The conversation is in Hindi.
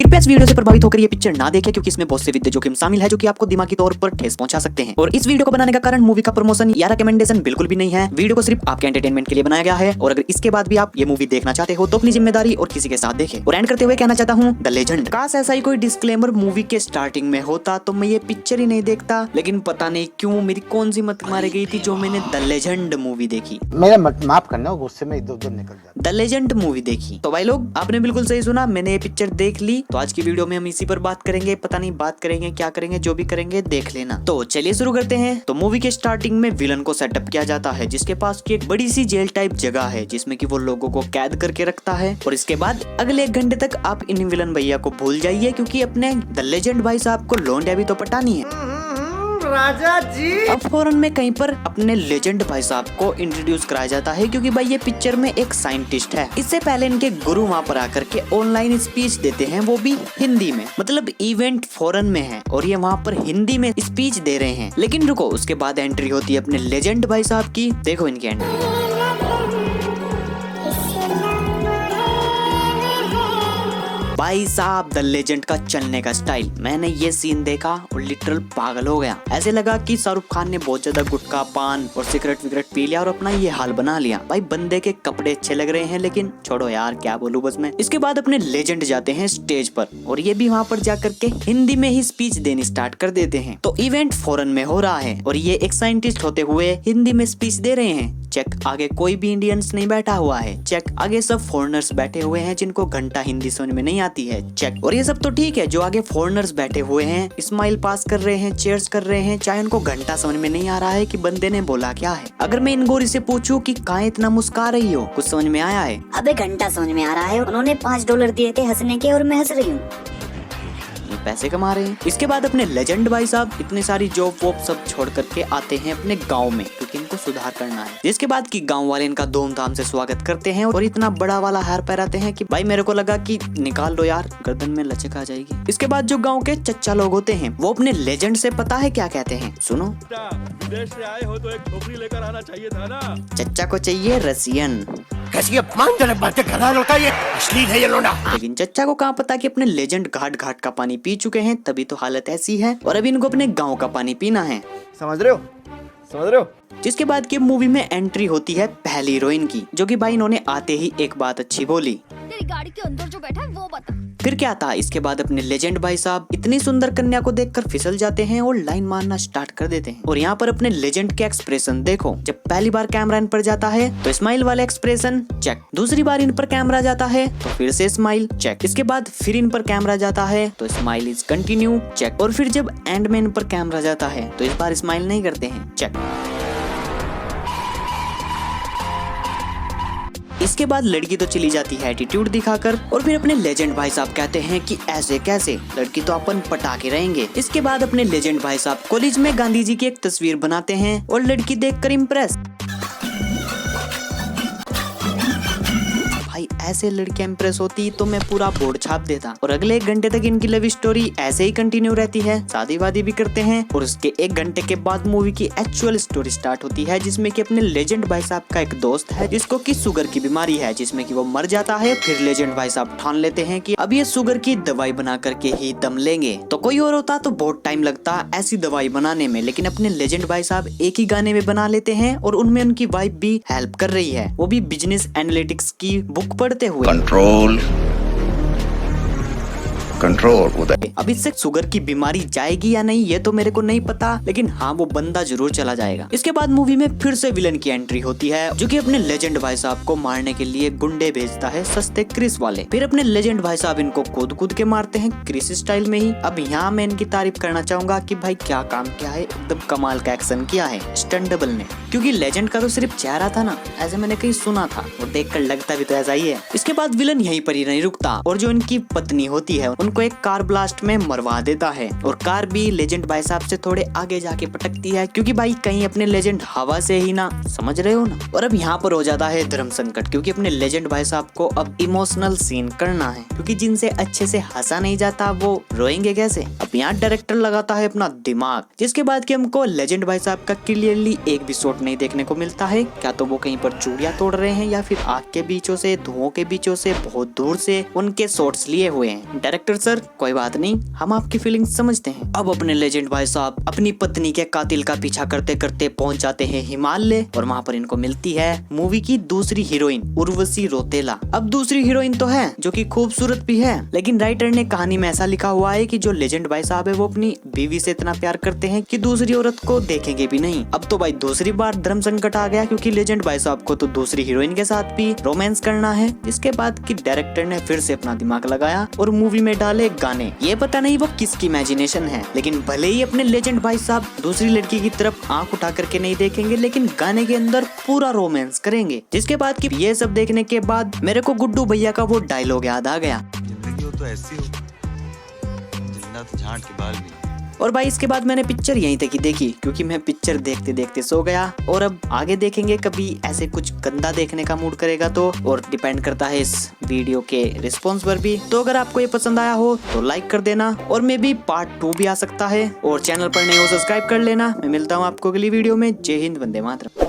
कृपया इस वीडियो से प्रभावित होकर ये पिक्चर ना देखें क्योंकि इसमें बहुत से विद्या जोखिम शामिल है जो कि आपको दिमागी तौर पर ठेस पहुंचा सकते हैं। और इस वीडियो को बनाने का कारण मूवी का प्रमोशन या रिकमेंडेशन बिल्कुल भी नहीं है। वीडियो को सिर्फ आपके एंटरटेनमेंट के लिए बनाया गया है और अगर इसके बाद भी आप ये मूवी देखना चाहते हो तो अपनी जिम्मेदारी और किसी के साथ देखें। और एंड करते हुए कहना चाहता हूँ द लेजेंड। काश ऐसा ही कोई डिस्क्लेमर मूवी के स्टार्टिंग में होता तो मैं ये पिक्चर ही नहीं देखता, लेकिन पता नहीं क्यों मेरी कौन सी मत मारी गई थी जो मैंने द लेजेंड मूवी देखी। मेरा माफ करना, गुस्से में इधर उधर निकल जाता। द लेजेंड मूवी देखी तो भाई लोग आपने बिल्कुल सही सुना, मैंने ये पिक्चर देख ली। तो आज की वीडियो में हम इसी पर बात करेंगे, पता नहीं बात करेंगे क्या करेंगे, जो भी करेंगे देख लेना। तो चलिए शुरू करते हैं। तो मूवी के स्टार्टिंग में विलन को सेटअप किया जाता है जिसके पास की एक बड़ी सी जेल टाइप जगह है जिसमें कि वो लोगों को कैद करके रखता है। और इसके बाद अगले 1 घंटे तक आप इन विलन भैया को भूल जाइए क्योंकि अपने द लेजेंड भाई साहब को लौंडिया भी तो पटानी है। राजा जी अब फौरन में कहीं पर अपने लेजेंड भाई साहब को इंट्रोड्यूस कराया जाता है क्योंकि भाई ये पिक्चर में एक साइंटिस्ट है। इससे पहले इनके गुरु वहाँ पर आकर के ऑनलाइन स्पीच देते हैं, वो भी हिंदी में। मतलब इवेंट फॉरेन में है और ये वहाँ पर हिंदी में स्पीच दे रहे हैं। लेकिन रुको, उसके बाद एंट्री होती है अपने लेजेंड भाई साहब की। देखो इनकी एंट्री। भाई साहब द लेजेंड का चलने का स्टाइल, मैंने ये सीन देखा और लिटरल पागल हो गया। ऐसे लगा कि शाहरुख खान ने बहुत ज्यादा गुटखा पान और सिगरेट विगरेट पी लिया और अपना ये हाल बना लिया। भाई बंदे के कपड़े अच्छे लग रहे हैं लेकिन छोड़ो यार क्या बोलूं बस मैं। इसके बाद अपने लेजेंड जाते हैं स्टेज पर और ये भी वहाँ पर जाकर के हिंदी में ही स्पीच देनी स्टार्ट कर देते हैं। तो इवेंट फॉरेन में हो रहा है और ये एक साइंटिस्ट होते हुए हिंदी में स्पीच दे रहे हैं। चेक, आगे कोई भी इंडियंस नहीं बैठा हुआ है। चेक, आगे सब फॉरेनर्स बैठे हुए हैं जिनको घंटा हिंदी समझ में नहीं आती है। चेक, और ये सब तो ठीक है, जो आगे फॉरेनर्स बैठे हुए हैं स्माइल पास कर रहे हैं, चीयर्स कर रहे हैं, चाहे उनको घंटा समझ में नहीं आ रहा है कि बंदे ने बोला क्या है। अगर मैं इन गोरी से पूछूं कि कहाँ इतना मुस्कुरा रही हो, कुछ समझ में आया है? अबे घंटा समझ में आ रहा है, उन्होंने $5 दिए थे हंसने के और मैं हंस रही हूँ। ये पैसे कमा रहे हैं। इसके बाद अपने लेजेंड भाई साहब इतनी सारी जॉब वॉब सब छोड़ करके आते हैं अपने गांव में क्योंकि इनको सुधार करना है। जिसके बाद की गांव वाले इनका धूमधाम से स्वागत करते हैं और इतना बड़ा वाला हार पहनाते हैं कि भाई मेरे को लगा कि निकाल लो यार, गर्दन में लचक आ जाएगी। इसके बाद जो गाँव के चच्चा लोग होते हैं वो अपने लेजेंड से पता है क्या कहते हैं, सुनो। विदेश से आए हो तो एक टोकरी लेकर आना चाहिए था ना। चच्चा को चाहिए रसियन। कैसी अपमानजनक बातें कर रहा है लड़का, ये अश्लील है ये लोंडा। लेकिन चच्चा को कहाँ पता कि अपने लेजेंड घाट घाट का पानी पी चुके हैं, तभी तो हालत ऐसी है और अभी इनको अपने गांव का पानी पीना है। समझ रहे हो, समझ रहे हो। जिसके बाद की मूवी में एंट्री होती है पहली हीरोइन की, जो कि भाई इन्होंने आते ही एक बात अच्छी बोली, तेरी गाड़ी के अंदर जो बैठा है वो बता। फिर क्या था, इसके बाद अपने लेजेंड भाई साहब इतनी सुंदर कन्या को देखकर फिसल जाते हैं और लाइन मारना स्टार्ट कर देते हैं। और यहाँ पर अपने लेजेंड के एक्सप्रेशन देखो। जब पहली बार कैमरा इन पर जाता है तो स्माइल वाला एक्सप्रेशन चेक, दूसरी बार इन पर कैमरा जाता है तो फिर से स्माइल चेक, इसके बाद फिर इन पर कैमरा जाता है तो स्माइल इज कंटिन्यू चेक, और फिर जब एंड में इन पर कैमरा जाता है तो इस बार स्माइल नहीं करते हैं चेक। इसके बाद लड़की तो चली जाती है एटीट्यूड दिखाकर और फिर अपने लेजेंड भाई साहब कहते हैं कि ऐसे कैसे, लड़की तो अपन पटा के रहेंगे। इसके बाद अपने लेजेंड भाई साहब कॉलेज में गांधी जी की एक तस्वीर बनाते हैं और लड़की देखकर इम्प्रेस। भाई ऐसे लड़कियां इम्प्रेस होती तो मैं पूरा बोर्ड छाप देता। और अगले 1 घंटे तक इनकी लव स्टोरी ऐसे ही कंटिन्यू रहती है, शादी वादी भी करते हैं। और उसके 1 घंटे के बाद मूवी की एक्चुअल स्टोरी स्टार्ट होती है जिसमें कि अपने लेजेंड भाई साहब का एक दोस्त है जिसको कि शुगर की बीमारी है, जिसमें कि वो मर जाता है। फिर लेजेंड भाई साहब ठान लेते हैं कि अब ये शुगर की दवाई बना करके ही दम लेंगे। तो कोई और होता तो बहुत टाइम लगता ऐसी दवाई बनाने में, लेकिन अपने लेजेंड भाई साहब एक ही गाने में बना लेते हैं और उनमें उनकी वाइफ भी हेल्प कर रही है, वो भी बिजनेस एनालिटिक्स की बुक पढ़ते हुए। कंट्रोल उदय। अब इससे शुगर की बीमारी जाएगी या नहीं ये तो मेरे को नहीं पता, लेकिन हाँ वो बंदा जरूर चला जाएगा। इसके बाद मूवी में फिर से विलन की एंट्री होती है जो कि अपने लेजेंड भाई साहब को मारने के लिए गुंडे भेजता है, सस्ते क्रिस वाले। फिर अपने लेजेंड भाई साहब इनको कूद कूद के मारते हैं क्रिस स्टाइल में ही। अब यहाँ मैं इनकी तारीफ करना चाहूंगा कि भाई क्या काम किया है, एकदम कमाल का एक्शन किया है स्टंट डबल ने, क्योंकि लेजेंड का तो सिर्फ चेहरा था ना, ऐसे मैंने कहीं सुना था और देखकर लगता भी तो ऐसा ही है। इसके बाद विलन यहीं पर ही नहीं रुकता और जो इनकी पत्नी होती है उनको एक कार ब्लास्ट में मरवा देता है और कार भी लेजेंड भाई साहब से थोड़े आगे जाके पटकती है क्योंकि भाई कहीं अपने लेजेंड हवा से ही ना, समझ रहे हो ना। और अब यहाँ पर हो जाता है धर्म संकट क्योंकि अपने लेजेंड भाई साहब को अब इमोशनल सीन करना है क्योंकि जिनसे अच्छे से हंसा नहीं जाता वो रोएंगे कैसे। अब यहाँ डायरेक्टर लगाता है अपना दिमाग, जिसके बाद कि हमको लेजेंड भाई साहब का क्लियरली एक भी शॉट नहीं देखने को मिलता है। क्या तो वो कहीं पर चूड़ियां तोड़ रहे हैं या फिर आग के बीचों से, धुओं के बीचों से, बहुत दूर से उनके शॉट्स लिए हुए हैं। डायरेक्टर सर कोई बात नहीं, हम आपकी फीलिंग्स समझते हैं। अब अपने लेजेंड भाई साहब अपनी पत्नी के कातिल का पीछा करते करते पहुंच जाते हैं हिमालय और वहाँ पर इनको मिलती है मूवी की दूसरी हीरोइन उर्वशी रौतेला। अब दूसरी हीरोइन तो है जो कि खूबसूरत भी है, लेकिन राइटर ने कहानी में ऐसा लिखा हुआ है कि जो लेजेंड भाई साहब है वो अपनी बीवी से इतना प्यार करते हैं कि दूसरी औरत को देखेंगे भी नहीं। अब तो भाई दूसरी बार धर्म संकट आ गया, क्योंकि लेजेंड भाई साहब को तो दूसरी हीरोइन के साथ भी रोमांस करना है। जिसके बाद कि डायरेक्टर ने फिर से अपना दिमाग लगाया और मूवी में डाले गाने। ये पता नहीं वो किसकी इमेजिनेशन है, लेकिन भले ही अपने लेजेंड भाई साहब दूसरी लड़की की तरफ आंख उठा करके नहीं देखेंगे, लेकिन गाने के अंदर पूरा रोमांस करेंगे। जिसके बाद कि ये सब देखने के बाद मेरे को गुड्डू भैया का वो डायलॉग याद आ गया, जिंदगी हो तो ऐसी हो, जिंदा तो झांट के बाल भी। और भाई इसके बाद मैंने पिक्चर यहीं तक ही देखी, क्योंकि मैं पिक्चर देखते देखते सो गया। और अब आगे देखेंगे कभी ऐसे कुछ गंदा देखने का मूड करेगा तो, और डिपेंड करता है इस वीडियो के रिस्पॉन्स पर भी। तो अगर आपको ये पसंद आया हो तो लाइक कर देना, और मे बी पार्ट 2 भी आ सकता है। और चैनल पर नए हो सब्सक्राइब कर लेना। मैं मिलता हूँ आपको अगली वीडियो में। जय हिंद, वंदे मातरम।